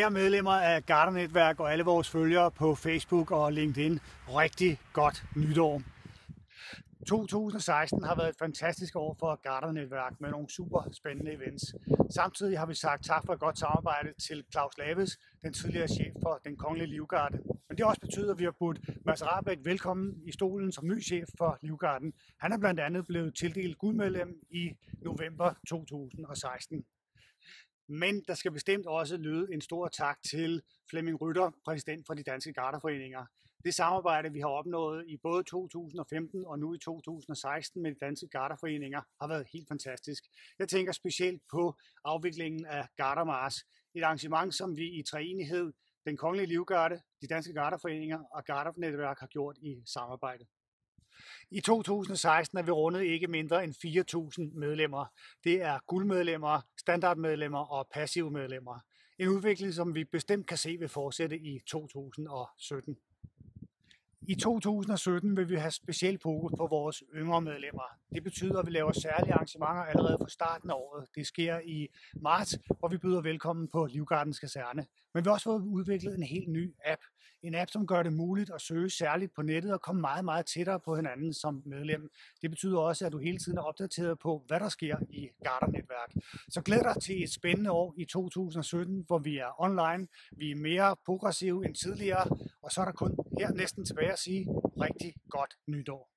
Kære medlemmer af Gartnernetværk og alle vores følgere på Facebook og LinkedIn, rigtig godt nytår. 2016 har været et fantastisk år for Gartnernetværk med nogle super spændende events. Samtidig har vi sagt tak for et godt samarbejde til Claus Laves, den tidligere chef for Den Kongelige Livgarde. Men det også betyder, at vi har budt Mads Rahbek velkommen i stolen som ny chef for Livgarden. Han er blandt andet blevet tildelt guldmedlem i november 2016. Men der skal bestemt også lyde en stor tak til Flemming Rytter, præsident for de danske gartnerforeninger. Det samarbejde, vi har opnået i både 2015 og nu i 2016 med de danske gartnerforeninger, har været helt fantastisk. Jeg tænker specielt på afviklingen af Gartermars, et arrangement, som vi i treenighed, Den Kongelige Livgarde, de danske gartnerforeninger og Gartnernetværk har gjort i samarbejde. I 2016 er vi rundet ikke mindre end 4.000 medlemmer. Det er guldmedlemmer, standardmedlemmer og passive medlemmer. En udvikling, som vi bestemt kan se vil fortsætte i 2017. I 2017 vil vi have specielt fokus på vores yngre medlemmer. Det betyder, at vi laver særlige arrangementer allerede fra starten af året. Det sker i marts, hvor vi byder velkommen på Livgardens Kaserne. Men vi har også fået udviklet en helt ny app. En app, som gør det muligt at søge særligt på nettet og komme meget, meget tættere på hinanden som medlem. Det betyder også, at du hele tiden er opdateret på, hvad der sker i Gartnernetværk. Så glæd dig til et spændende år i 2017, hvor vi er online. Vi er mere progressive end tidligere, og så er der kun her næsten tilbage at sige rigtig godt nytår.